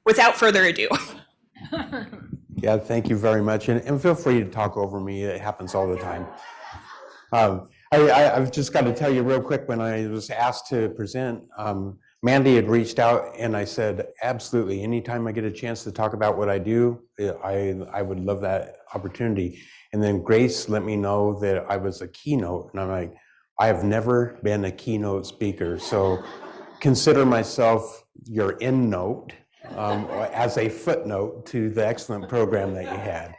without further ado. Yeah, thank you very much. And feel free to talk over me. It happens all the time. I've just got to tell you real quick, when I was asked to present, Mandy had reached out and I said, absolutely, anytime I get a chance to talk about what I do, I would love that opportunity. And then Grace let me know that I was a keynote, and I'm like, I have never been a keynote speaker, so consider myself your end note as a footnote to the excellent program that you had.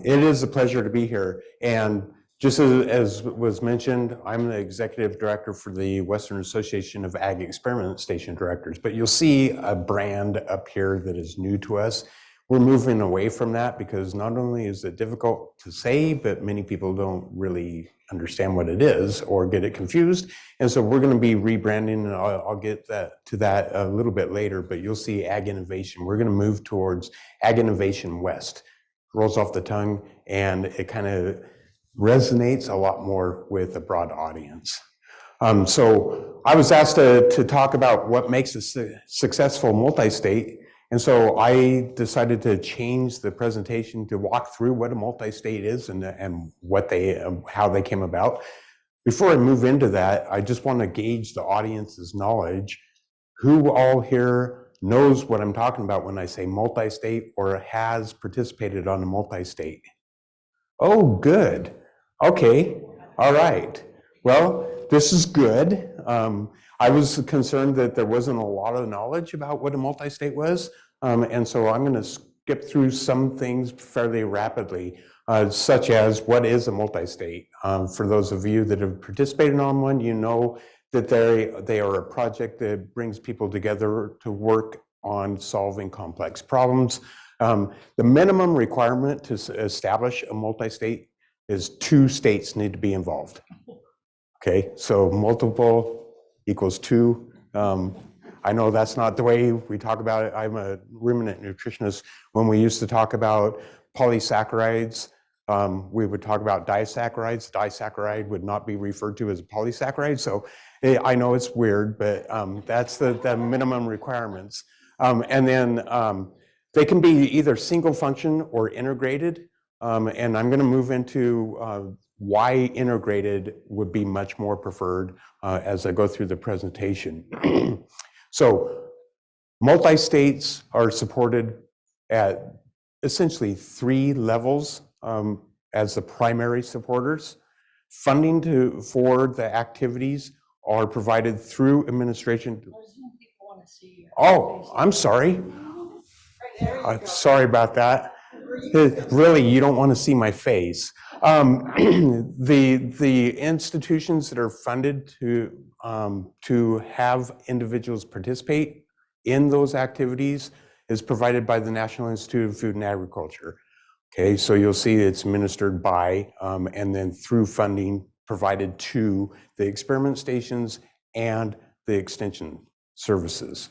It is a pleasure to be here. And just as was mentioned, I'm the executive director for the Western Association of Ag Experiment Station Directors, but you'll see a brand up here that is new to us. We're moving away from that because not only is it difficult to say, but many people don't really understand what it is or get it confused. And so we're going to be rebranding, and I'll get to that a little bit later, but you'll see agInovation. We're going to move towards agInovation West. Rolls off the tongue, and it kind of resonates a lot more with a broad audience. So I was asked to talk about what makes a successful multi-state. And so I decided to change the presentation to walk through what a multi-state is and what how they came about. Before I move into that, I just want to gauge the audience's knowledge. Who all here knows what I'm talking about when I say multi-state or has participated on a multi-state? Oh, good. Okay. All right. Well, this is good. I was concerned that there wasn't a lot of knowledge about what a multi-state was, and so I'm going to skip through some things fairly rapidly, such as what is a multi-state. For those of you that have participated on one, you know that they are a project that brings people together to work on solving complex problems. The minimum requirement to establish a multi-state is 2 states need to be involved. Okay, so multiple equals 2. I know that's not the way we talk about it. I'm a ruminant nutritionist. When we used to talk about polysaccharides, we would talk about disaccharides. Disaccharide would not be referred to as a polysaccharide. So I know it's weird, but that's the minimum requirements. And then they can be either single function or integrated. And I'm going to move into why integrated would be much more preferred as I go through the presentation. So multi-states are supported at essentially 3 levels as the primary supporters. Funding for the activities are provided through administration. Oh, I'm sorry. Sorry about that. Really, you don't want to see my face. The institutions that are funded to have individuals participate in those activities is provided by the National Institute of Food and Agriculture. Okay, so you'll see it's administered by and then through funding provided to the experiment stations and the extension services.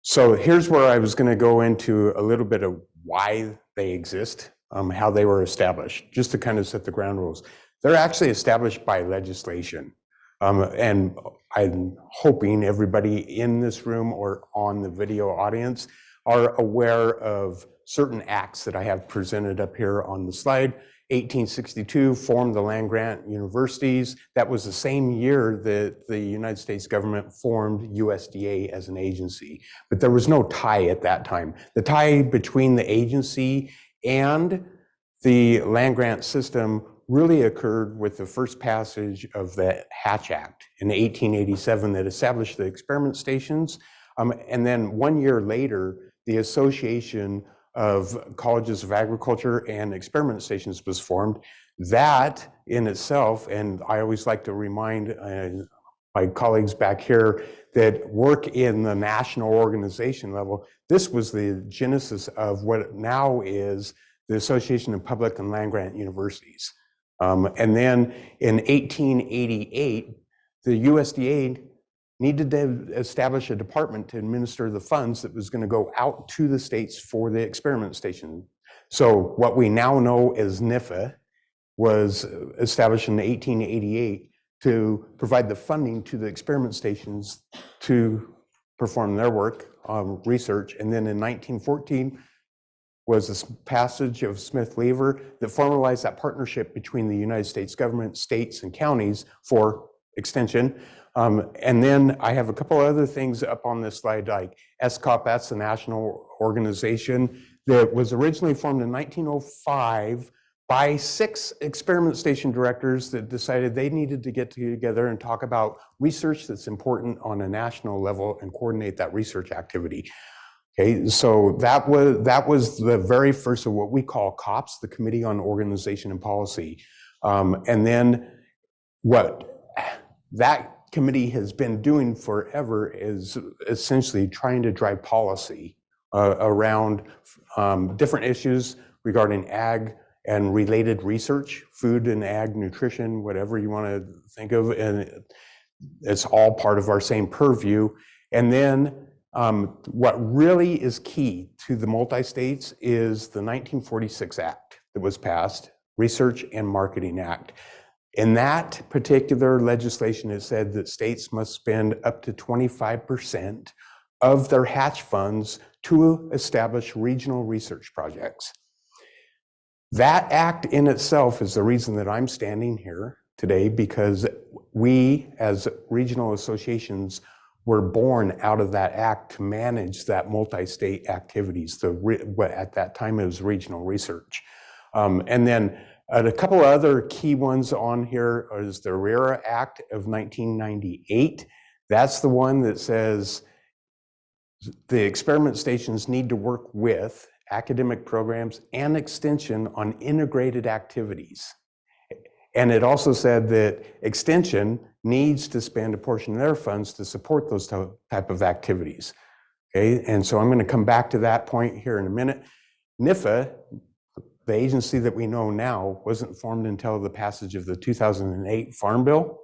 So here's where I was going to go into a little bit of why they exist, how they were established, just to kind of set the ground rules. They're actually established by legislation. And I'm hoping everybody in this room or on the video audience are aware of certain acts that I have presented up here on the slide. 1862 formed the land-grant universities. That was the same year that the United States government formed USDA as an agency, but there was no tie at that time. The tie between the agency and the land-grant system really occurred with the first passage of the Hatch Act in 1887 that established the experiment stations. And then 1 year later, the Association of Colleges of Agriculture and Experiment Stations was formed. That in itself, and I always like to remind my colleagues back here that work in the national organization level, this was the genesis of what now is the Association of Public and Land-Grant Universities. And then in 1888, the USDA needed to establish a department to administer the funds that was going to go out to the states for the experiment station. So what we now know as NIFA was established in 1888 to provide the funding to the experiment stations to perform their work, research. And then in 1914 was this passage of Smith-Lever that formalized that partnership between the United States government, states, and counties for extension. And then I have a couple other things up on this slide, like SCOP, that's the national organization that was originally formed in 1905 by 6 experiment station directors that decided they needed to get together and talk about research that's important on a national level and coordinate that research activity. Okay, so that was the very first of what we call COPS, the Committee on Organization and Policy. And then what that committee has been doing forever is essentially trying to drive policy around different issues regarding ag and related research, food and ag, nutrition, whatever you want to think of, and it's all part of our same purview. And then what really is key to the multi-states is the 1946 Act that was passed, Research and Marketing Act. In that particular legislation, it said that states must spend up to 25% of their hatch funds to establish regional research projects. That act in itself is the reason that I'm standing here today, because we as regional associations were born out of that act to manage that multi-state activities. What at that time it was regional research. And then a couple of other key ones on here is the RERA Act of 1998. That's the one that says the experiment stations need to work with academic programs and extension on integrated activities. And it also said that extension needs to spend a portion of their funds to support those type of activities. Okay, and so I'm going to come back to that point here in a minute. NIFA, the agency that we know now, wasn't formed until the passage of the 2008 Farm Bill.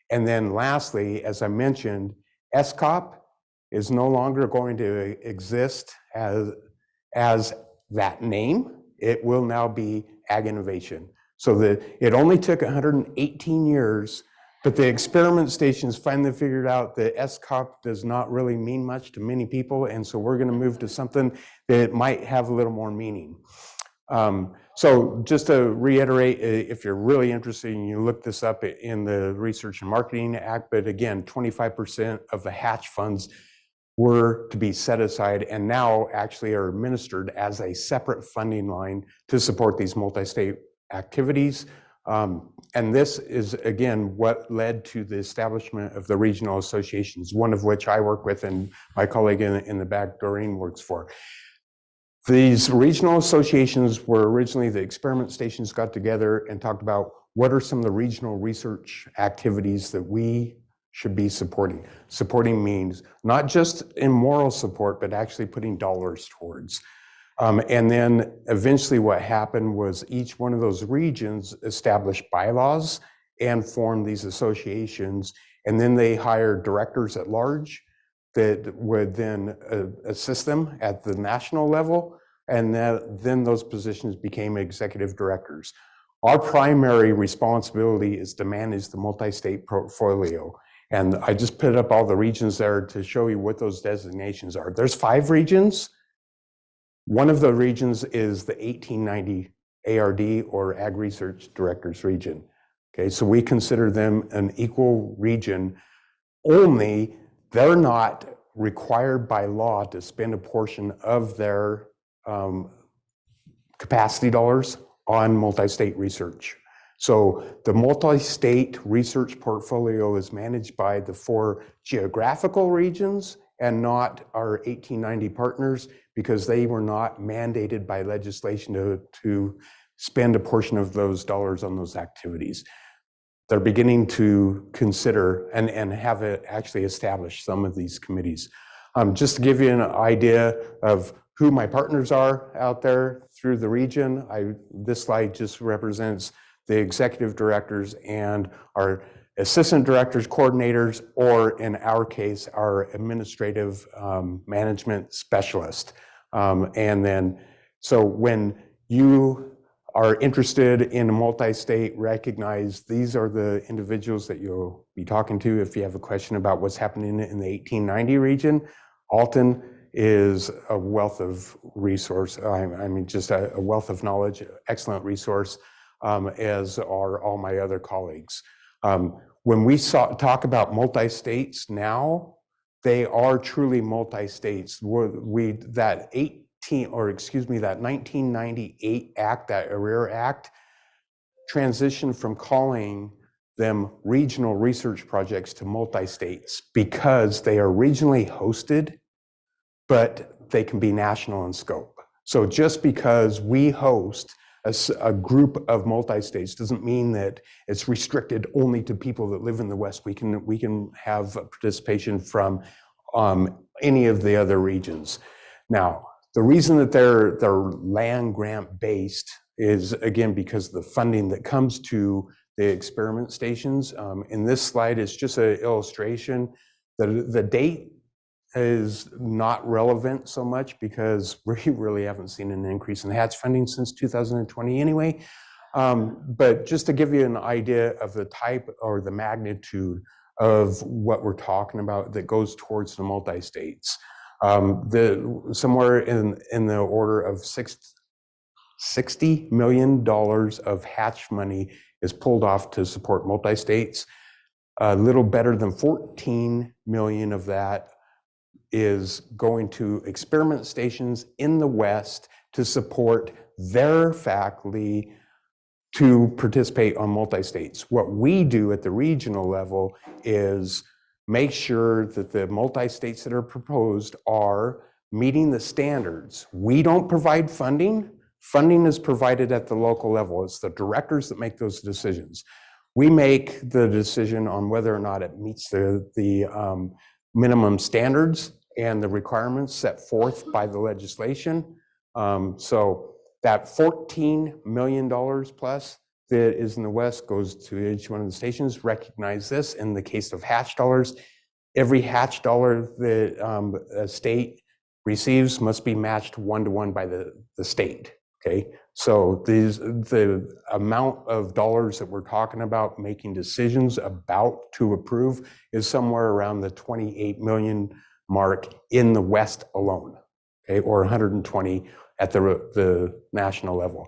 And then lastly, as I mentioned, SCOP is no longer going to exist as that name. It will now be agInovation. So it only took 118 years, but the experiment stations finally figured out that SCOP does not really mean much to many people, and so we're going to move to something that might have a little more meaning. So just to reiterate, if you're really interested, you look this up in the Research and Marketing Act, but again, 25% of the hatch funds were to be set aside and now actually are administered as a separate funding line to support these multi-state activities. And this is, again, what led to the establishment of the regional associations, one of which I work with and my colleague in the back, Doreen, works for. These regional associations were originally the experiment stations got together and talked about what are some of the regional research activities that we should be supporting. Supporting means not just in moral support, but actually putting dollars towards. And then eventually what happened was each one of those regions established bylaws and formed these associations. And then they hired directors at large that would then assist them at the national level. And then those positions became executive directors. Our primary responsibility is to manage the multi-state portfolio. And I just put up all the regions there to show you what those designations are. There's 5 regions. One of the regions is the 1890 ARD or Ag Research Directors region. Okay, so we consider them an equal region, only they're not required by law to spend a portion of their capacity dollars on multi-state research. So the multi-state research portfolio is managed by the 4 geographical regions and not our 1890 partners, because they were not mandated by legislation to spend a portion of those dollars on those activities. They're beginning to consider and have it actually established some of these committees. Just to give you an idea of who my partners are out there through the region, this slide just represents the executive directors and our assistant directors, coordinators, or in our case, our administrative management specialist. And then, so when you are interested in a multi-state, recognize these are the individuals that you'll be talking to if you have a question about what's happening in the 1890 region. Alton is a wealth of resource, I mean, just a wealth of knowledge, excellent resource, as are all my other colleagues. When we talk about multi-states now, they are truly multi-states. That 1998 Act, that ARERA Act, transitioned from calling them regional research projects to multi-states because they are regionally hosted, but they can be national in scope. So just because we host a group of multi-states doesn't mean that it's restricted only to people that live in the West. We can have participation from any of the other regions. Now, the reason that they're land grant based is, again, because of the funding that comes to the experiment stations. In this slide, it's just an illustration. The date is not relevant so much because we really haven't seen an increase in hatch funding since 2020 anyway. But just to give you an idea of the type or the magnitude of what we're talking about that goes towards the multi-states. Somewhere in the order of $60 million of hatch money is pulled off to support multi-states. A little better than 14 million of that is going to experiment stations in the West to support their faculty to participate on multi-states. What we do at the regional level is make sure that the multi-states that are proposed are meeting the standards. We don't provide funding. Funding is provided at the local level. It's the directors that make those decisions. We make the decision on whether or not it meets the minimum standards and the requirements set forth by the legislation. So that $14 million plus that is in the West goes to each one of the stations. Recognize this, in the case of hatch dollars, every hatch dollar that a state receives must be matched 1-to-1 by the state, okay? So the amount of dollars that we're talking about making decisions about to approve is somewhere around the 28 million mark in the West alone, okay, or 120 at the national level.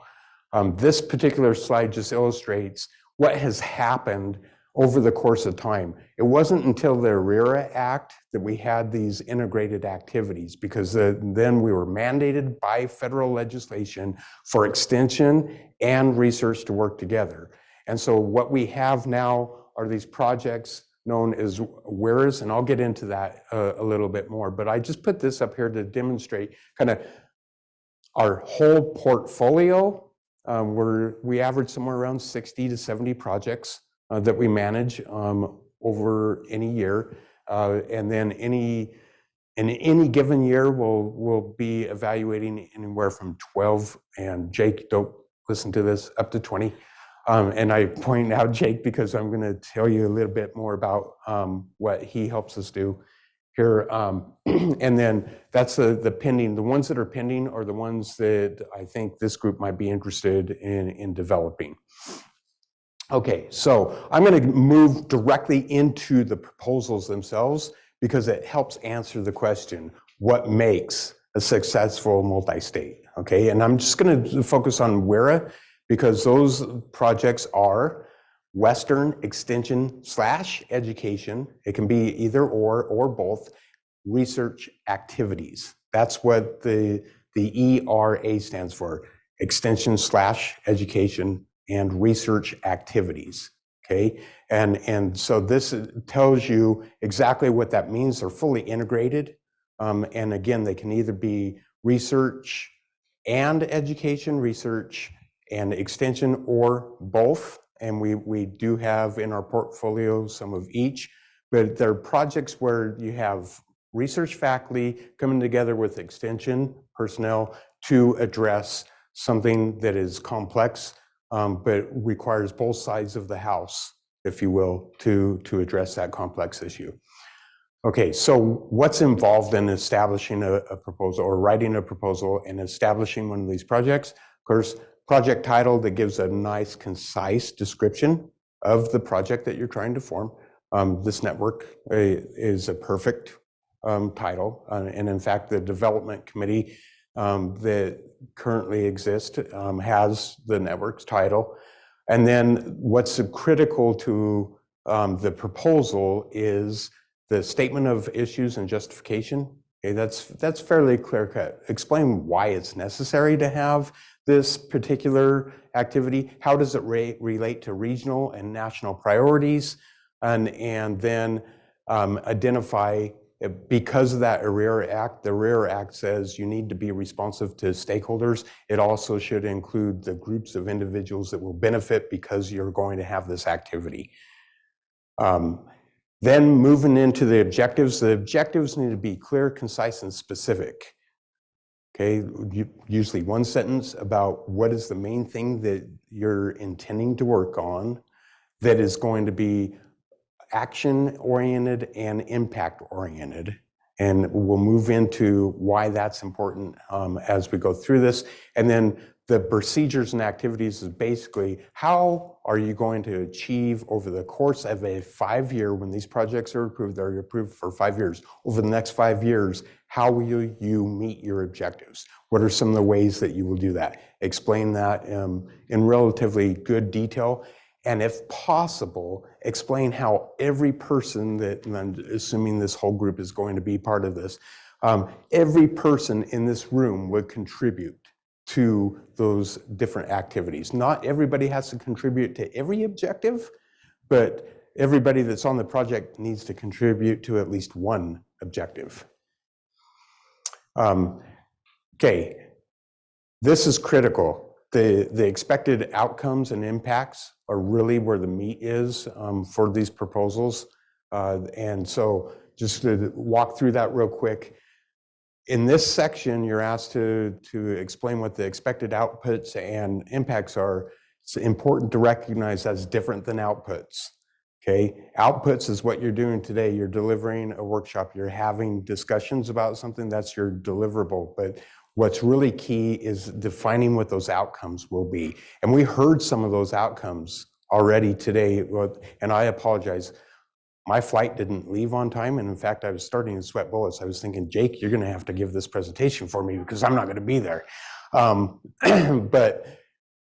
This particular slide just illustrates what has happened over the course of time. It wasn't until the ARERA Act that we had these integrated activities, because then we were mandated by federal legislation for extension and research to work together. And so what we have now are these projects known as WRMHNN, and I'll get into that a little bit more, but I just put this up here to demonstrate kind of our whole portfolio. We average somewhere around 60 to 70 projects that we manage over any year. And then in any given year, we'll be evaluating anywhere from 12, and Jake, don't listen to this, up to 20. And I point out Jake because I'm gonna tell you a little bit more about what he helps us do here. And then that's the pending. The ones that are pending are the ones that I think this group might be interested in developing. Okay, so I'm going to move directly into the proposals themselves because it helps answer the question, what makes a successful multi-state? Okay, and I'm just going to focus on WRMHNN because those projects are Western Extension/Education. It can be either or both research activities. That's what the ERA stands for, Extension/Education and research activities, okay? And so this tells you exactly what that means. They're fully integrated. And again, they can either be research and education, research and extension, or both. And we do have in our portfolio some of each, but they're projects where you have research faculty coming together with extension personnel to address something that is complex, but requires both sides of the house, if you will, to address that complex issue. Okay, so what's involved in establishing a proposal or writing a proposal and establishing one of these projects? Of course, project title that gives a nice, concise description of the project that you're trying to form. This network is a perfect title, and in fact, the development committee that currently exists has the network's title. And then what's critical to the proposal is the statement of issues and justification. Okay, that's fairly clear cut. Explain why it's necessary to have this particular activity. How does it relate to regional and national priorities? And then identify, because of that ARERA Act, the ARERA Act says you need to be responsive to stakeholders. It also should include the groups of individuals that will benefit because you're going to have this activity. Then moving into the objectives need to be clear, concise, and specific. Okay, usually one sentence about what is the main thing that you're intending to work on that is going to be action-oriented and impact-oriented. And we'll move into why that's important as we go through this. And then the procedures and activities is basically how are you going to achieve over the course of a 5-year, when these projects are approved, they're approved for 5 years. Over the next 5 years, how will you meet your objectives? What are some of the ways that you will do that? Explain that in relatively good detail. And if possible, explain how every person that, and I'm assuming this whole group is going to be part of this, every person in this room would contribute to those different activities. Not everybody has to contribute to every objective, but everybody that's on the project needs to contribute to at least one objective. Okay, this is critical. The expected outcomes and impacts are really where the meat is for these proposals. And so just to walk through that real quick, in this section, you're asked to explain what the expected outputs and impacts are. It's important to recognize that's different than outputs. Okay, outputs is what you're doing today. You're delivering a workshop, you're having discussions about something, that's your deliverable. But what's really key is defining what those outcomes will be. And we heard some of those outcomes already today, and I apologize. My flight didn't leave on time, and in fact, I was starting to sweat bullets. I was thinking, Jake, you're gonna have to give this presentation for me because I'm not gonna be there. But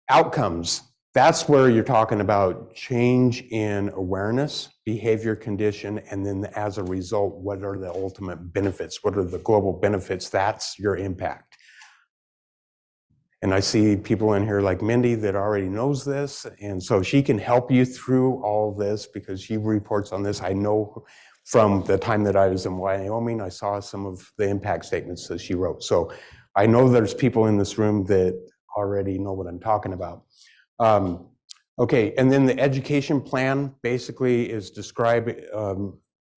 outcomes, that's where you're talking about change in awareness, behavior condition, and then as a result, what are the ultimate benefits? What are the global benefits? That's your impact. And I see people in here like Mindy that already knows this, and so she can help you through all this because she reports on this. I know from the time that I was in Wyoming, I saw some of the impact statements that she wrote. So I know there's people in this room that already know what I'm talking about. Okay, and then the education plan basically is describe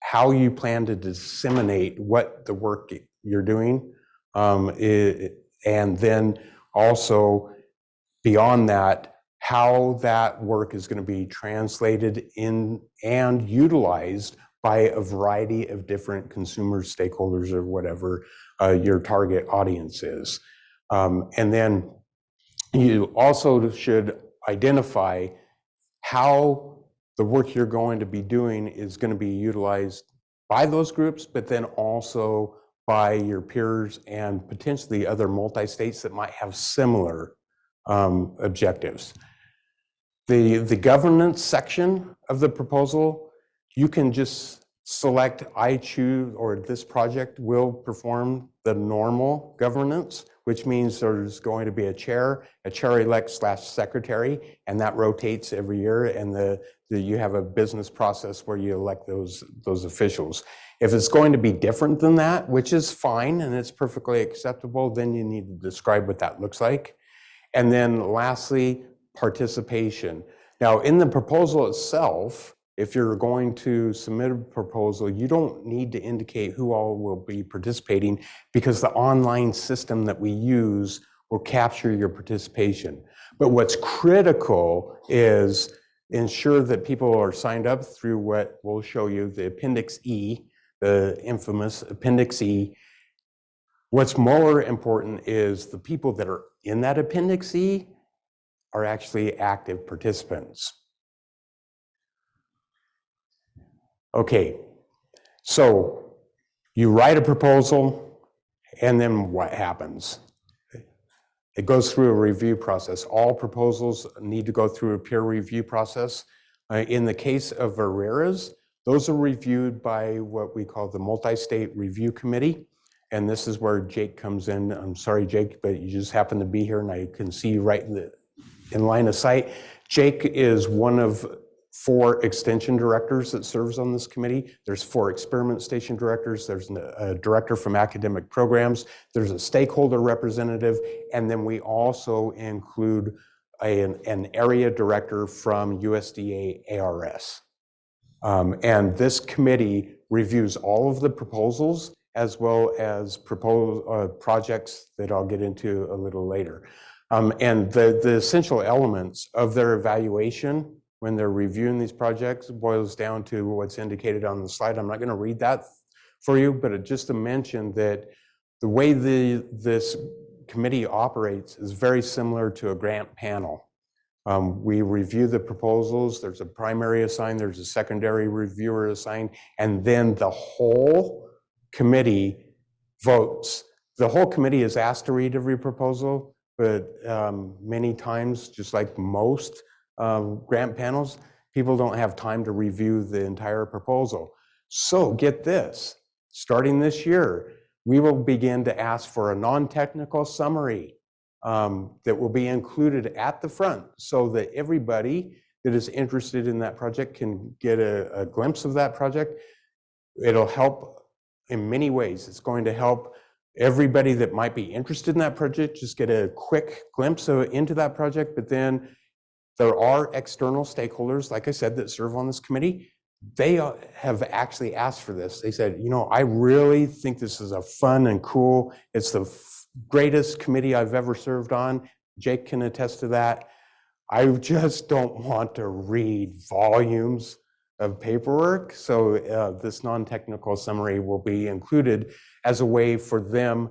how you plan to disseminate what the work you're doing, and then also beyond that, how that work is going to be translated in and utilized by a variety of different consumer stakeholders or whatever your target audience is. And then you also should identify how the work you're going to be doing is going to be utilized by those groups, but then also by your peers and potentially other multi-states that might have similar objectives. The governance section of the proposal, you can just select I choose, or this project will perform the normal governance, which means there's going to be a chair-elect / secretary, and that rotates every year, and you have a business process where you elect those officials. If it's going to be different than that, which is fine and it's perfectly acceptable, then you need to describe what that looks like. And then lastly, participation. Now in the proposal itself, if you're going to submit a proposal, you don't need to indicate who all will be participating because the online system that we use will capture your participation. But what's critical is ensure that people are signed up through what we'll show you, the Appendix E, the infamous Appendix E. What's more important is the people that are in that Appendix E are actually active participants. Okay, so you write a proposal, and then what happens? It goes through a review process. All proposals need to go through a peer review process. In the case of ARERAs, those are reviewed by what we call the Multi-State Review Committee. And this is where Jake comes in. I'm sorry, Jake, but you just happen to be here and I can see you right in line of sight. Jake is one of 4 extension directors that serves on this committee. There's 4 experiment station directors. There's a director from academic programs. There's a stakeholder representative. And then we also include an area director from USDA ARS. And this committee reviews all of the proposals as well as projects that I'll get into a little later. And the essential elements of their evaluation when they're reviewing these projects boils down to what's indicated on the slide. I'm not going to read that for you, but just to mention that the way this committee operates is very similar to a grant panel. We review the proposals, there's a primary assigned, there's a secondary reviewer assigned, and then the whole committee votes. The whole committee is asked to read every proposal, but many times, just like most grant panels, people don't have time to review the entire proposal. So get this, starting this year, we will begin to ask for a non-technical summary that will be included at the front so that everybody that is interested in that project can get a glimpse of that project. It'll help in many ways. It's going to help everybody that might be interested in that project just get a quick glimpse into that project, but then there are external stakeholders, like I said, that serve on this committee. They have actually asked for this. They said, you know, I really think this is a fun and cool, it's the greatest committee I've ever served on. Jake can attest to that. I just don't want to read volumes of paperwork. So this non-technical summary will be included as a way for them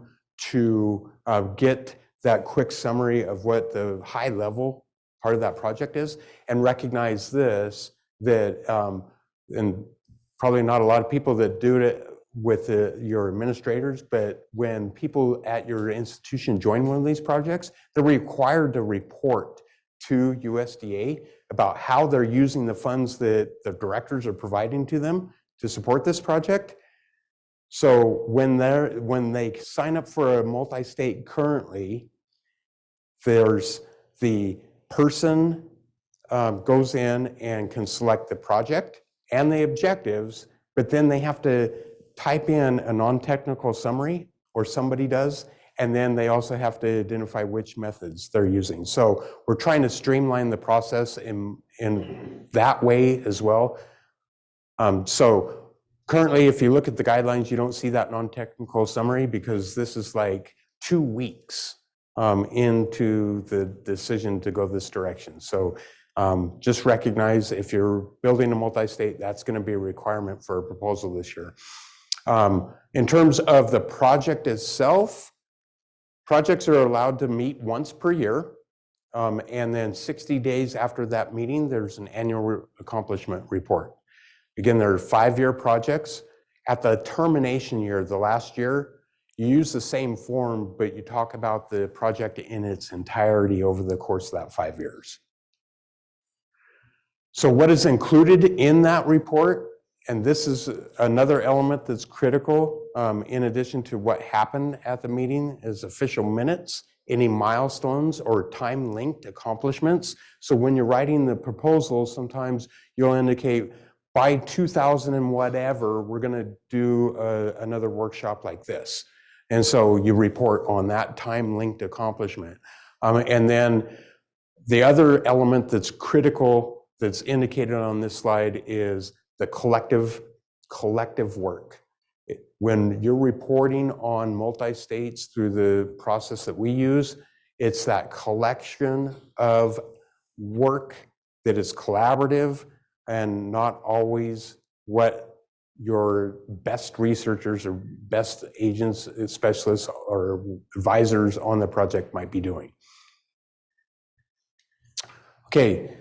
to get that quick summary of what the high level part of that project is, and recognize this, that, and probably not a lot of people that do it with your administrators, but when people at your institution join one of these projects, they're required to report to USDA about how they're using the funds that the directors are providing to them to support this project. So when they sign up for a multi-state currently, there's the person goes in and can select the project and the objectives, but then they have to type in a non-technical summary, or somebody does, and then they also have to identify which methods they're using. So we're trying to streamline the process in that way as well. So currently, if you look at the guidelines, you don't see that non-technical summary because this is like 2 weeks into the decision to go this direction. So just recognize if you're building a multi-state, that's going to be a requirement for a proposal this year. In terms of the project itself, projects are allowed to meet once per year. And then 60 days after that meeting, there's an annual accomplishment report. Again, there are 5-year projects. At the termination year, the last year, you use the same form, but you talk about the project in its entirety over the course of that 5 years. So what is included in that report, and this is another element that's critical in addition to what happened at the meeting, is official minutes, any milestones or time-linked accomplishments. So when you're writing the proposal, sometimes you'll indicate by 2000 and whatever, we're going to do another workshop like this. And so you report on that time-linked accomplishment. And then the other element that's critical that's indicated on this slide is the collective work. When you're reporting on multi-states through the process that we use, it's that collection of work that is collaborative and not always what your best researchers or best agents, specialists, or advisors on the project might be doing. Okay,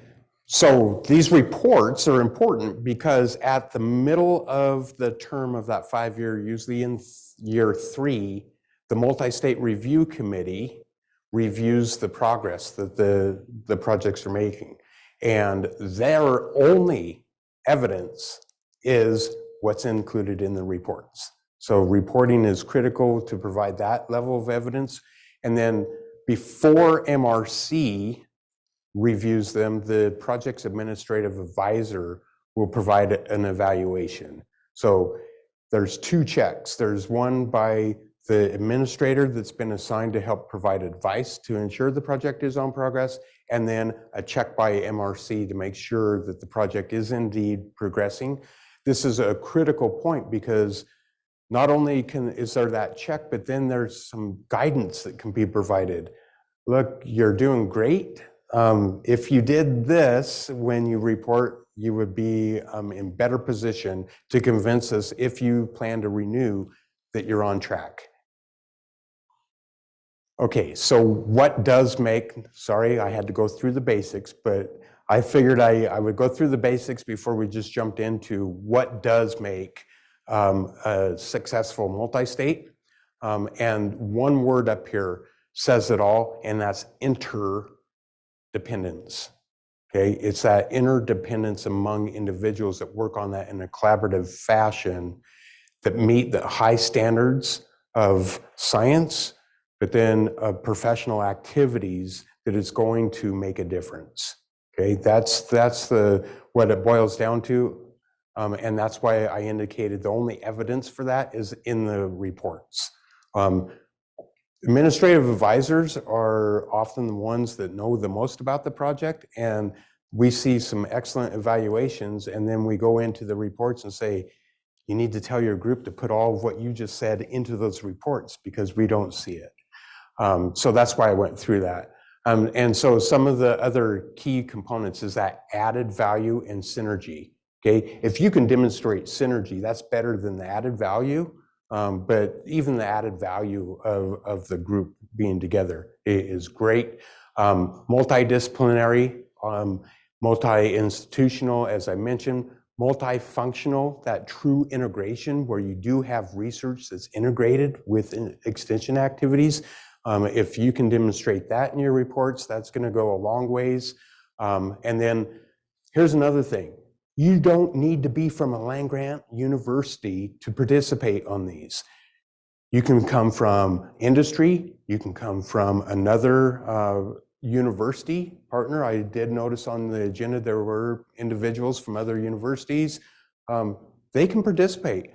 so these reports are important because at the middle of the term of that 5-year, usually in year 3, the multi-state review committee reviews the progress that the projects are making. And their only evidence is what's included in the reports. So reporting is critical to provide that level of evidence. And then before MRC reviews them, the project's administrative advisor will provide an evaluation. So there's 2 checks. There's one by the administrator that's been assigned to help provide advice to ensure the project is on progress, and then a check by MRC to make sure that the project is indeed progressing. This is a critical point because not only is there that check, but then there's some guidance that can be provided. Look, you're doing great. If you did this when you report, you would be in better position to convince us if you plan to renew that you're on track. Okay, so what does make, sorry, I had to go through the basics, but I figured I would go through the basics before we just jumped into what does make a successful multi-state. And one word up here says it all, and that's interdependence. Okay, it's that interdependence among individuals that work on that in a collaborative fashion that meet the high standards of science, but then of professional activities that is going to make a difference. Okay, that's what it boils down to, and that's why I indicated the only evidence for that is in the reports. Administrative advisors are often the ones that know the most about the project, and we see some excellent evaluations, and then we go into the reports and say, you need to tell your group to put all of what you just said into those reports because we don't see it. So that's why I went through that. And so some of the other key components is that added value and synergy. Okay, if you can demonstrate synergy, that's better than the added value. But even the added value of the group being together is great. Multidisciplinary, multi-institutional, as I mentioned, multifunctional, that true integration where you do have research that's integrated with extension activities. If you can demonstrate that in your reports, that's going to go a long ways. And then here's another thing. You don't need to be from a land-grant university to participate on these. You can come from industry, you can come from another university partner. I did notice on the agenda there were individuals from other universities. They can participate.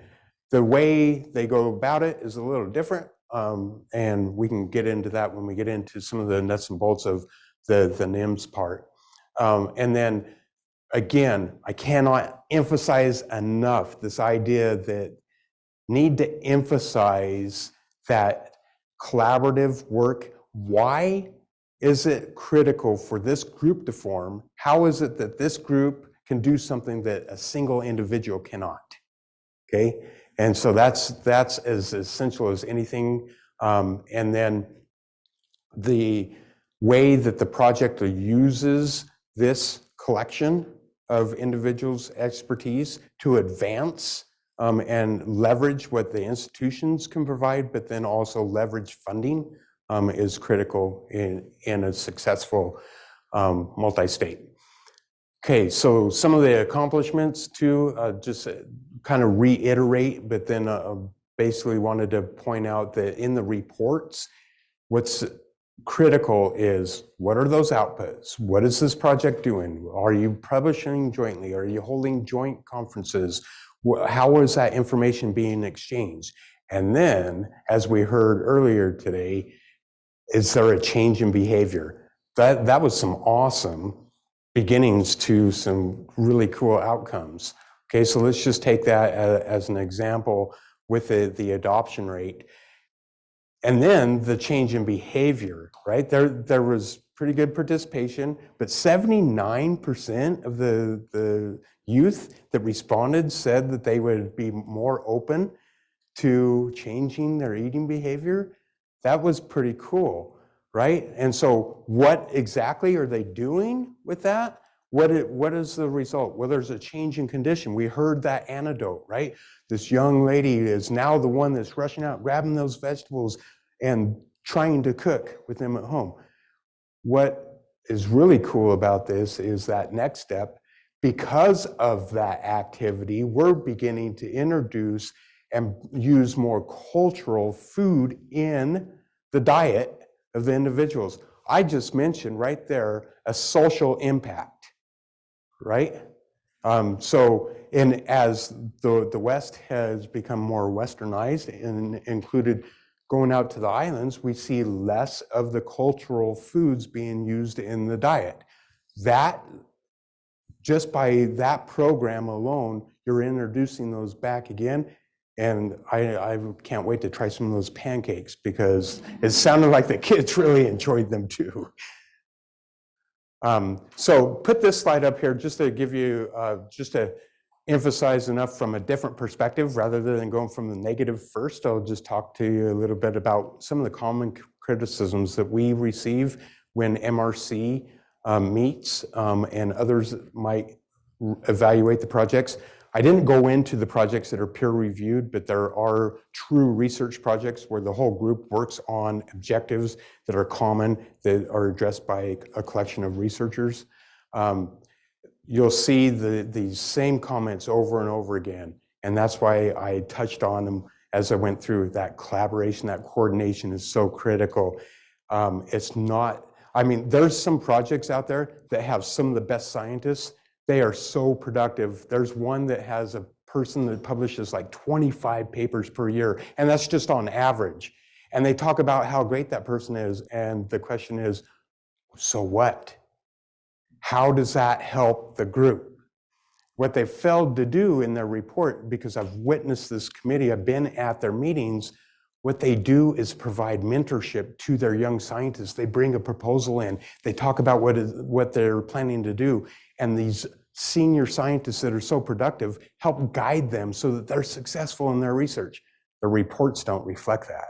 The way they go about it is a little different, and we can get into that when we get into some of the nuts and bolts of the NIMS part. And then again, I cannot emphasize enough this idea that need to emphasize that collaborative work. Why is it critical for this group to form? How is it that this group can do something that a single individual cannot? Okay, and so that's as essential as anything. And then the way that the project uses this collection of individuals' expertise to advance and leverage what the institutions can provide, but then also leverage funding is critical in a successful multi-state. Okay, so some of the accomplishments too, just kind of reiterate, but then basically wanted to point out that in the reports, what's critical is what are those outputs? What is this project doing? Are you publishing jointly? Are you holding joint conferences? How is that information being exchanged? And then, as we heard earlier today, is there a change in behavior? That was some awesome beginnings to some really cool outcomes. Okay, so let's just take that as an example with the adoption rate. And then the change in behavior, right? There was pretty good participation, but 79% of the youth that responded said that they would be more open to changing their eating behavior. That was pretty cool. right? And so what exactly are they doing with that? What is the result? Well, there's a change in condition. We heard that anecdote, right? This young lady is now the one that's rushing out, grabbing those vegetables and trying to cook with them at home. What is really cool about this is that next step, because of that activity, we're beginning to introduce and use more cultural food in the diet of the individuals. I just mentioned right there a social impact, right? And as the West has become more westernized and included going out to the islands, we see less of the cultural foods being used in the diet. That, just by that program alone, you're introducing those back again. And I can't wait to try some of those pancakes because it sounded like the kids really enjoyed them too. So put this slide up here just to give you, just to emphasize enough from a different perspective rather than going from the negative first. I'll just talk to you a little bit about some of the common criticisms that we receive when MRC meets and others might evaluate the projects. I didn't go into the projects that are peer-reviewed, but there are true research projects where the whole group works on objectives that are common, that are addressed by a collection of researchers. You'll see these same comments over and over again, and that's why I touched on them as I went through. That collaboration, that coordination is so critical. It's not, I mean, there's some projects out there that have some of the best scientists. They are so productive. There's one that has a person that publishes like 25 papers per year, and that's just on average. And they talk about how great that person is, and the question is, so what? How does that help the group? What they failed to do in their report, because I've witnessed this committee, I've been at their meetings, what they do is provide mentorship to their young scientists. They bring a proposal in, they talk about what they're planning to do, and these senior scientists that are so productive help guide them so that they're successful in their research. The reports don't reflect that.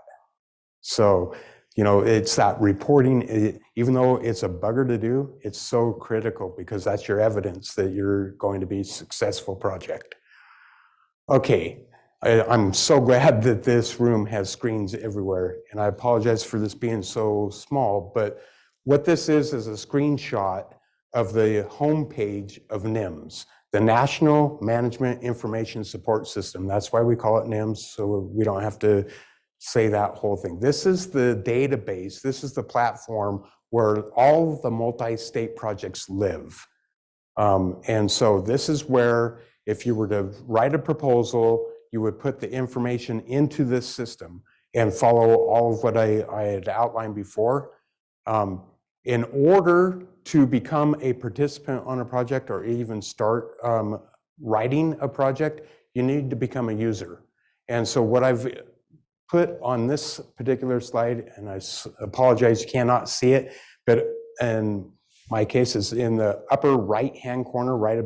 So, you know, it's that reporting, even though it's a bugger to do, it's so critical because that's your evidence that you're going to be a successful project. Okay, I'm so glad that this room has screens everywhere, and I apologize for this being so small, but what this is a screenshot of the homepage of NIMS, the National Management Information Support System. That's why we call it NIMS, so we don't have to say that whole thing. This is the database, this is the platform where all the multi-state projects live. And so this is where, if you were to write a proposal, you would put the information into this system and follow all of what I had outlined before. In order to become a participant on a project or even start writing a project, you need to become a user. And so what I've put on this particular slide, and I apologize, you cannot see it, but in my case is in the upper right-hand corner, right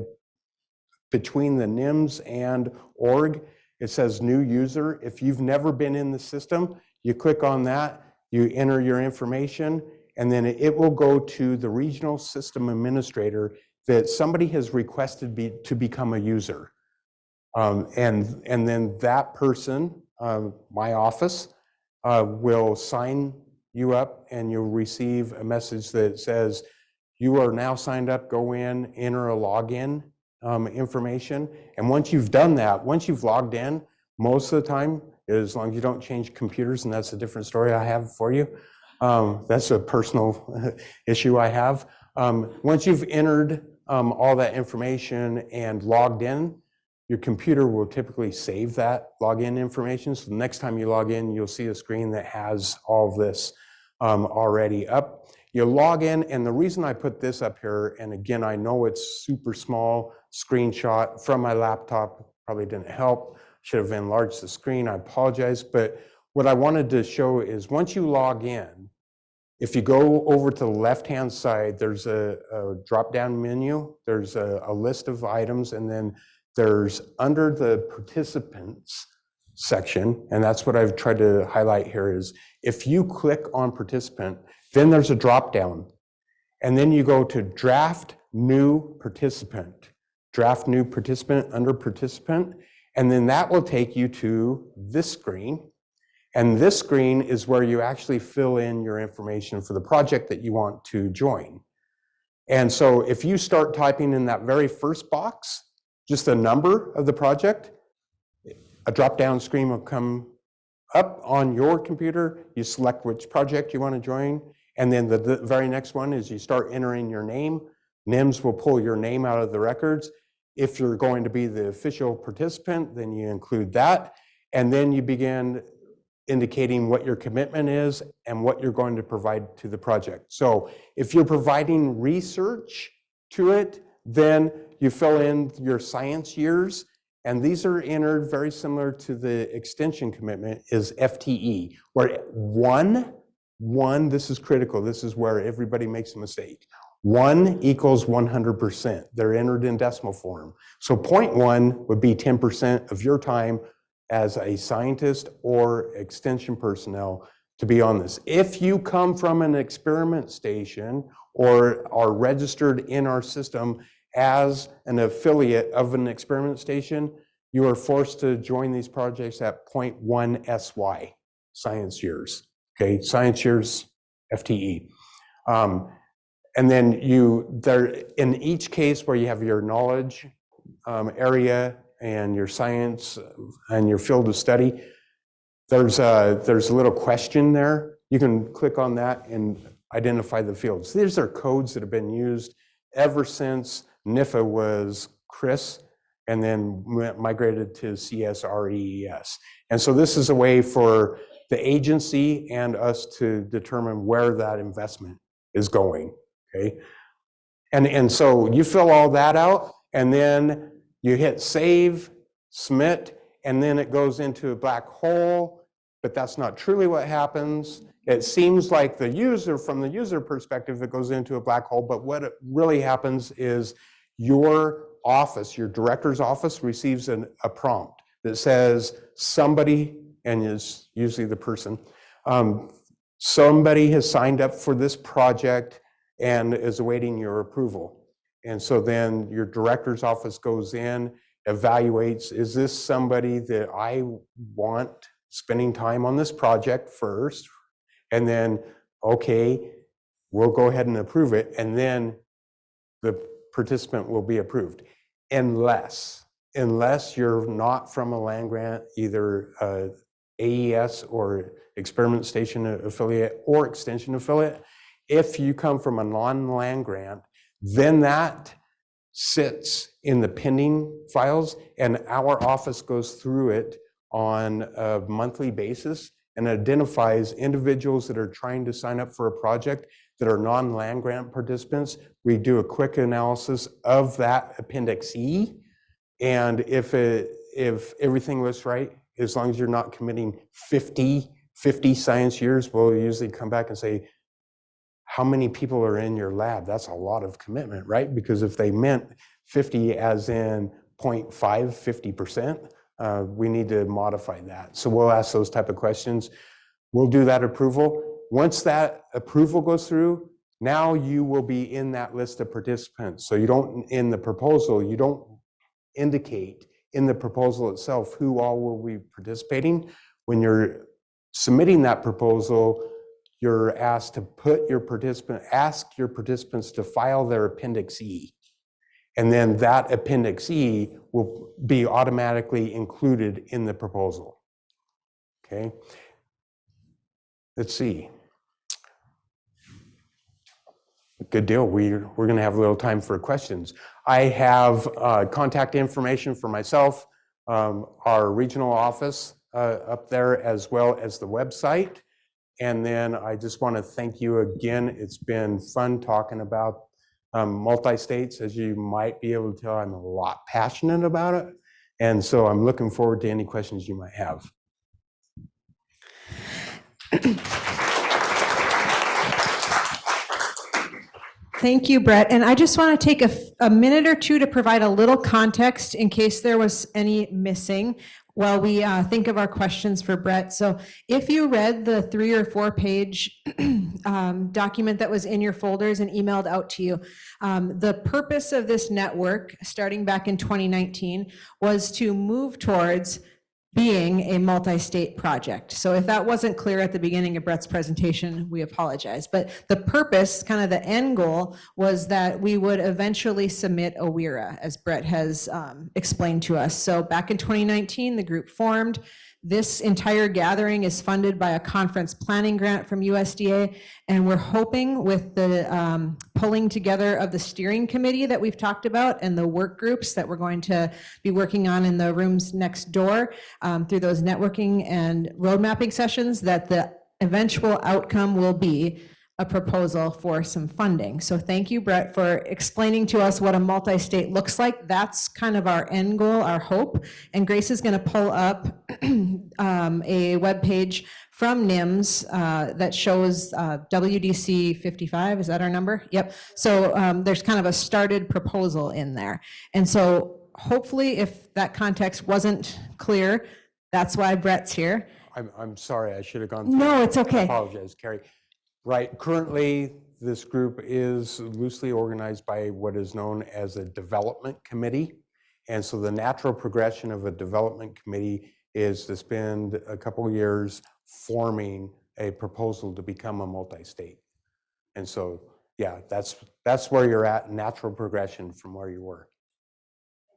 between the NIMS and org, it says new user. If you've never been in the system, you click on that, you enter your information, and then it will go to the regional system administrator that somebody has requested to become a user. And then that person, my office, will sign you up and you'll receive a message that says, you are now signed up, go in, enter a login information. And once you've done that, once you've logged in, most of the time, as long as you don't change computers, and that's a different story I have for you. That's a personal issue I have. Once you've entered all that information and logged in, your computer will typically save that login information. So the next time you log in, you'll see a screen that has all of this already up. You log in, and the reason I put this up here, and again, I know it's super small, screenshot from my laptop, probably didn't help, should have enlarged the screen, I apologize, but what I wanted to show is once you log in, if you go over to the left-hand side, there's a drop-down menu, there's a list of items, and then there's under the participants section, and that's what I've tried to highlight here is, if you click on participant, Then there's a drop down. And then you go to draft new participant. Draft new participant under participant. And then that will take you to this screen. And this screen is where you actually fill in your information for the project that you want to join. And so if you start typing in that very first box, just the number of the project, a drop-down screen will come up on your computer. You select which project you want to join. And then the very next one is you start entering your name. NIMS will pull your name out of the records. If you're going to be the official participant, then you include that. And then you begin indicating what your commitment is and what you're going to provide to the project. So if you're providing research to it, then you fill in your science years, and these are entered very similar to the extension commitment is FTE, where one, this is critical, this is where everybody makes a mistake. 1 equals 100%. They're entered in decimal form. So 0.1 would be 10% of your time as a scientist or extension personnel to be on this. If you come from an experiment station or are registered in our system as an affiliate of an experiment station, you are forced to join these projects at 0.1 SY, science years, okay? Science years, FTE. And then in each case where you have your knowledge area and your science and your field of study, there's a little question there. You can click on that and identify the fields. These are codes that have been used ever since NIFA was CRIS and then migrated to CSREES. And so this is a way for the agency and us to determine where that investment is going, okay? And so you fill all that out, and then you hit save, submit, and then it goes into a black hole, but that's not truly what happens. It seems like the user, from the user perspective, it goes into a black hole, but what it really happens is your office, your director's office, receives a prompt that says somebody, and is usually the person, somebody has signed up for this project and is awaiting your approval. And so then your director's office goes in, evaluates, is this somebody that I want spending time on this project first? And then, okay, we'll go ahead and approve it. And then the participant will be approved. Unless you're not from a land grant, either AES or experiment station affiliate or extension affiliate. If you come from a non-land grant, then that sits in the pending files, and our office goes through it on a monthly basis and identifies individuals that are trying to sign up for a project that are non-land grant participants. We do a quick analysis of that Appendix E, and if everything looks right, as long as you're not committing 50 science years, we'll usually come back and say, how many people are in your lab? That's a lot of commitment, right? Because if they meant 50 as in 0.5, 50%, we need to modify that. So we'll ask those type of questions. We'll do that approval. Once that approval goes through, now you will be in that list of participants. So you don't, in the proposal, you don't indicate in the proposal itself who all will be participating. When you're submitting that proposal, you're asked to ask your participants to file their Appendix E. And then that Appendix E will be automatically included in the proposal. Okay, let's see. Good deal. We're going to have a little time for questions. I have contact information for myself, our regional office up there, as well as the website. And then I just want to thank you again. It's been fun talking about multi-states. As you might be able to tell, I'm a lot passionate about it. And so I'm looking forward to any questions you might have. Thank you, Bret. And I just want to take a minute or two to provide a little context in case there was any missing while we think of our questions for Bret. So if you read the 3 or 4 page document that was in your folders and emailed out to you. The purpose of this network, starting back in 2019, was to move towards being a multi-state project. So if that wasn't clear at the beginning of Bret's presentation, we apologize. But the purpose, kind of the end goal, was that we would eventually submit a WRA, as Bret has explained to us. So back in 2019, the group formed. This entire gathering is funded by a conference planning grant from USDA, and we're hoping with the pulling together of the steering committee that we've talked about and the work groups that we're going to be working on in the rooms next door through those networking and road mapping sessions, that the eventual outcome will be a proposal for some funding. So thank you, Bret, for explaining to us what a multi-state looks like. That's kind of our end goal, our hope. And Grace is going to pull up a webpage from NIMS that shows WDC 55. Is that our number? Yep. So there's kind of a started proposal in there. And so hopefully, if that context wasn't clear, that's why Bret's here. I'm sorry, I should have gone through. No, it's okay. I apologize, Carrie. Right, currently this group is loosely organized by what is known as a development committee. And so the natural progression of a development committee is to spend a couple of years forming a proposal to become a multi-state. And so, yeah, that's where you're at, natural progression from where you were.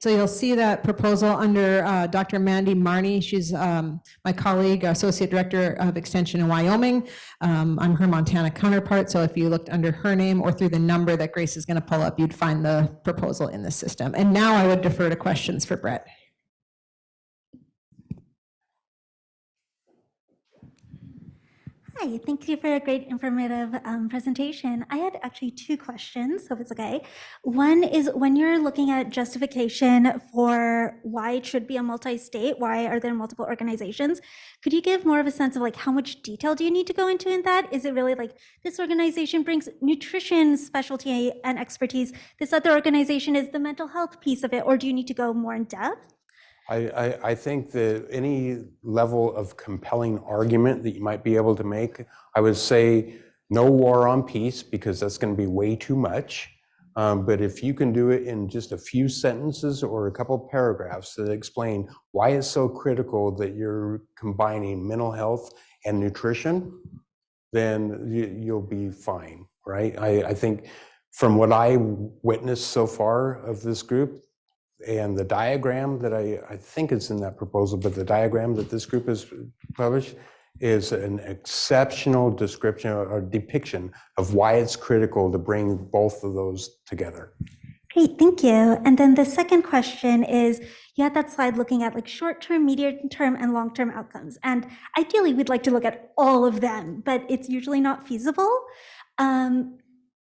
So you'll see that proposal under Dr. Mandy Marney. She's my colleague, Associate Director of Extension in Wyoming. I'm her Montana counterpart, so if you looked under her name or through the number that Grace is going to pull up, you'd find the proposal in the system. And now I would defer to questions for Bret. Hi, thank you for a great informative presentation. I had actually two questions, so if it's okay. One is, when you're looking at justification for why it should be a multi-state, why are there multiple organizations, could you give more of a sense of like how much detail do you need to go into in that? Is it really like this organization brings nutrition specialty and expertise, this other organization is the mental health piece of it, or do you need to go more in depth? I think that any level of compelling argument that you might be able to make, I would say no war on peace, because that's going to be way too much. But if you can do it in just a few sentences or a couple paragraphs that explain why it's so critical that you're combining mental health and nutrition, then you'll be fine, right? I think from what I witnessed so far of this group, and the diagram that I think is in that proposal, but the diagram that this group has published is an exceptional description or depiction of why it's critical to bring both of those together. Great, thank you. And then the second question is, you had that slide looking at like short-term, medium-term, and long-term outcomes. And ideally, we'd like to look at all of them, but it's usually not feasible.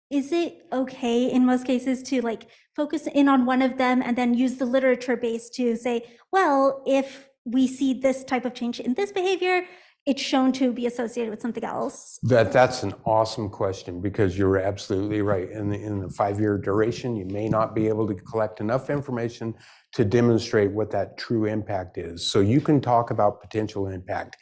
Is it okay in most cases to like focus in on one of them and then use the literature base to say, well, if we see this type of change in this behavior, it's shown to be associated with something else? That's an awesome question, because you're absolutely right. In the 5-year duration, you may not be able to collect enough information to demonstrate what that true impact is. So you can talk about potential impact.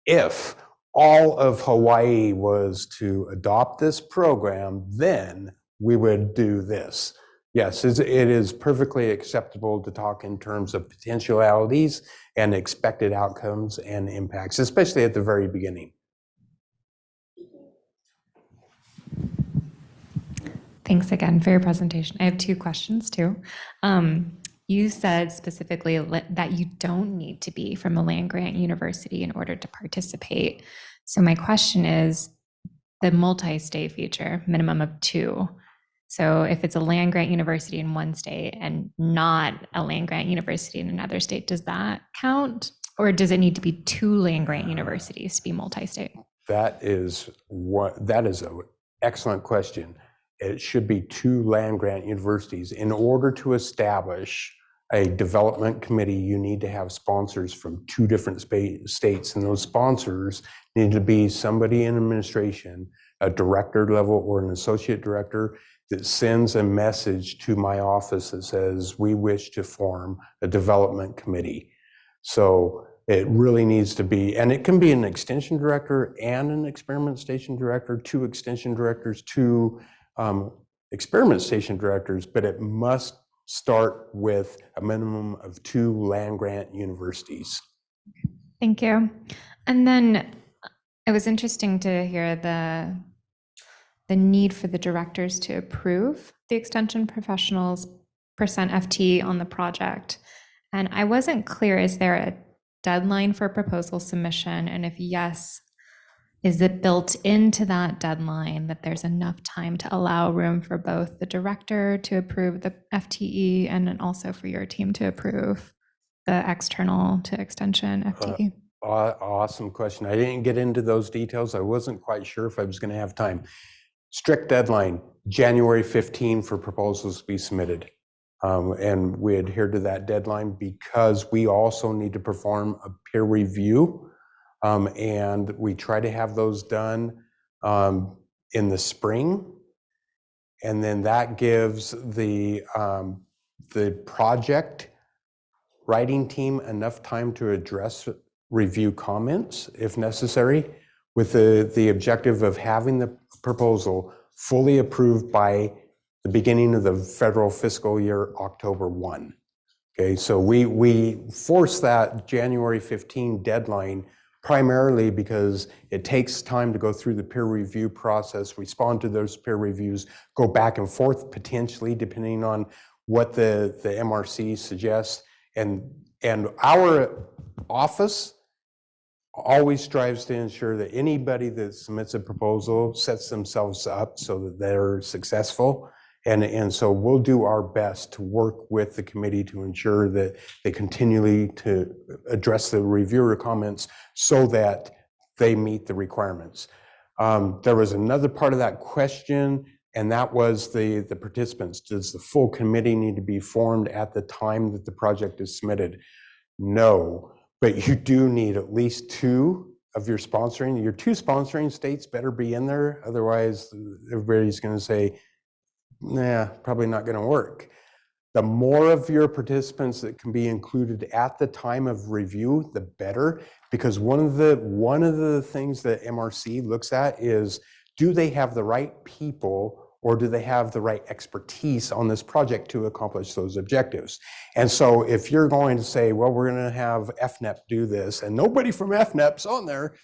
If all of Hawaii was to adopt this program, then we would do this. Yes, it is perfectly acceptable to talk in terms of potentialities and expected outcomes and impacts, especially at the very beginning. Thanks again for your presentation. I have two questions too. You said specifically that you don't need to be from a land-grant university in order to participate. So my question is, the multi-state feature, minimum of 2. So if it's a land-grant university in one state and not a land-grant university in another state, does that count? Or does it need to be 2 land-grant universities to be multi-state? That is an excellent question. It should be 2 land-grant universities. In order to establish a development committee, you need to have sponsors from 2 different states, and those sponsors need to be somebody in administration, a director level or an associate director, that sends a message to my office that says, we wish to form a development committee. So It really needs to be, and it can be an extension director and an experiment station director, 2 extension directors, 2 experiment station directors, but it must start with a minimum of 2 land-grant universities. Thank you. And then it was interesting to hear the need for the directors to approve the extension professionals percent FT on the project. And I wasn't clear, is there a deadline for proposal submission? And if yes, is it built into that deadline that there's enough time to allow room for both the director to approve the FTE and then also for your team to approve the external to extension FTE? Awesome question. I didn't get into those details. I wasn't quite sure if I was going to have time. Strict deadline, January 15 for proposals to be submitted. And we adhere to that deadline because we also need to perform a peer review. And we try to have those done in the spring. And then that gives the project writing team enough time to address review comments if necessary, with the objective of having the proposal fully approved by the beginning of the federal fiscal year, October 1. Okay, so we force that January 15 deadline primarily because it takes time to go through the peer review process, respond to those peer reviews, go back and forth potentially depending on what the MRC suggests. And our office always strives to ensure that anybody that submits a proposal sets themselves up so that they're successful. And so we'll do our best to work with the committee to ensure that they continually to address the reviewer comments so that they meet the requirements. There was another part of that question, and that was the participants. Does the full committee need to be formed at the time that the project is submitted? No, but you do need at least 2 of your 2 sponsoring states better be in there. Otherwise, everybody's going to say, nah, probably not going to work. The more of your participants that can be included at the time of review, the better, because one of the things that MRC looks at is, do they have the right people or do they have the right expertise on this project to accomplish those objectives? And so if you're going to say, well, we're going to have FNEP do this and nobody from FNEP's on there,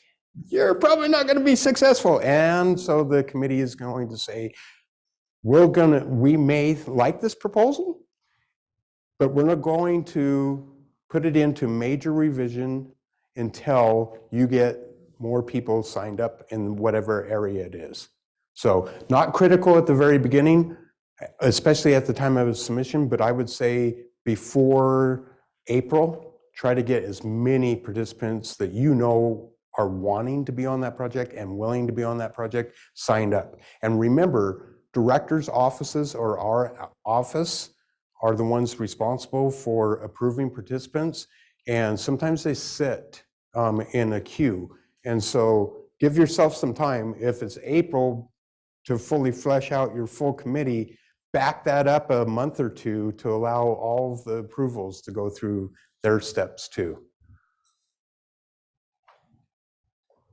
you're probably not going to be successful. And so the committee is going to say, we may like this proposal, but we're not going to put it into major revision until you get more people signed up in whatever area it is. So not critical at the very beginning, especially at the time of submission, but I would say before April, try to get as many participants that you know are wanting to be on that project and willing to be on that project signed up. And remember, directors' offices or our office are the ones responsible for approving participants, and sometimes they sit in a queue. And so give yourself some time. If it's April to fully flesh out your full committee, back that up a month or 2 to allow all of the approvals to go through their steps too.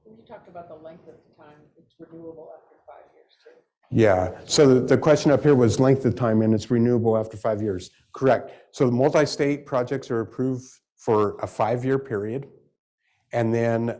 You talked about the length of time. It's renewable after 5 years too. Yeah, so the question up here was length of time, and it's renewable after 5 years. Correct. So the multi-state projects are approved for a 5-year period, and then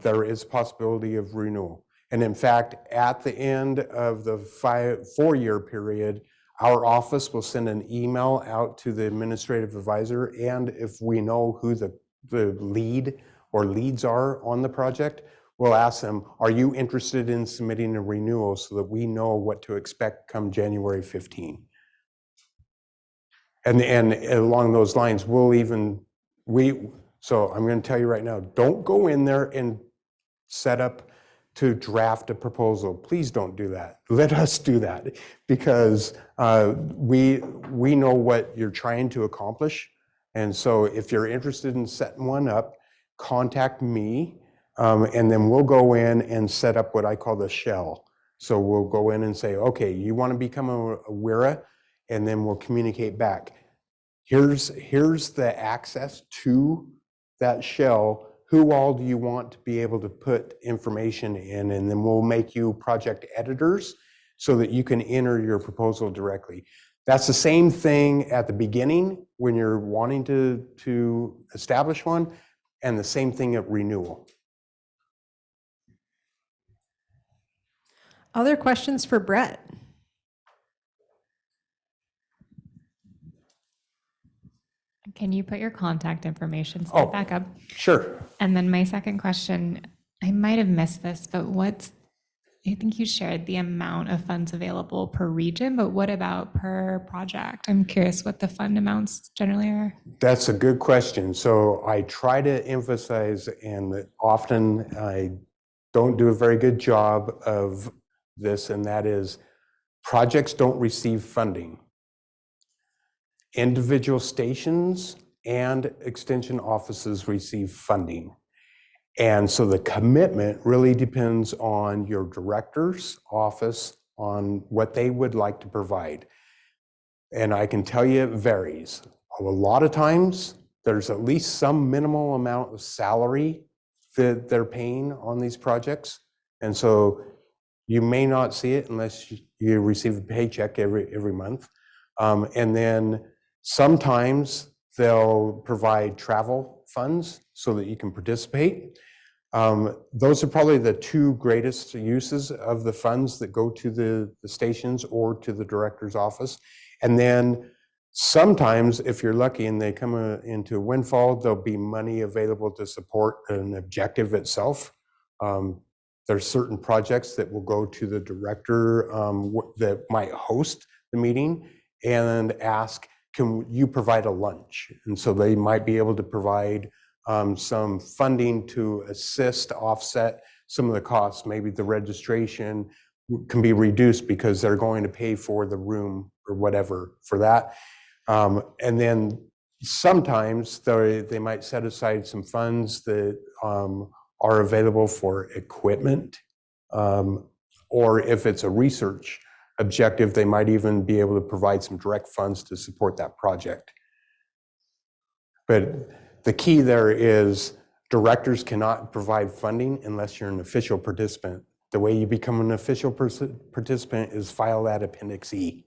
there is a possibility of renewal. And in fact, at the end of the 4-year period, our office will send an email out to the administrative advisor, and if we know who the lead or leads are on the project, we'll ask them, are you interested in submitting a renewal so that we know what to expect come January 15? And along those lines, so I'm going to tell you right now, don't go in there and set up to draft a proposal. Please don't do that. Let us do that, because we know what you're trying to accomplish. And so if you're interested in setting one up, contact me, and then we'll go in and set up what I call the shell. So we'll go in and say, okay, you want to become a WIRA, and then we'll communicate back. Here's the access to that shell, who all do you want to be able to put information in, and then we'll make you project editors so that you can enter your proposal directly. That's the same thing at the beginning when you're wanting to establish one, and the same thing at renewal. Other questions for Bret? Can you put your contact information Oh. back up? Sure. And then my second question, I might have missed this, but I think you shared the amount of funds available per region, but what about per project? I'm curious what the fund amounts generally are. That's a good question. So I try to emphasize, and often I don't do a very good job of this, and that is projects don't receive funding. Individual stations and extension offices receive funding. And so the commitment really depends on your director's office on what they would like to provide. And I can tell you it varies. A lot of times there's at least some minimal amount of salary that they're paying on these projects. And so you may not see it unless you receive a paycheck every month. And then sometimes they'll provide travel funds so that you can participate. Those are probably the two greatest uses of the funds that go to the stations or to the director's office. And then sometimes, if you're lucky and they come into a windfall, there'll be money available to support an objective itself. There's certain projects that will go to the director that might host the meeting and ask, can you provide a lunch? And so they might be able to provide some funding to assist, offset some of the costs. Maybe the registration can be reduced because they're going to pay for the room or whatever for that. And then sometimes they might set aside some funds that are available for equipment, or if it's a research objective, they might even be able to provide some direct funds to support that project. But the key there is directors cannot provide funding unless you're an official participant. The way you become an official participant is file that Appendix E.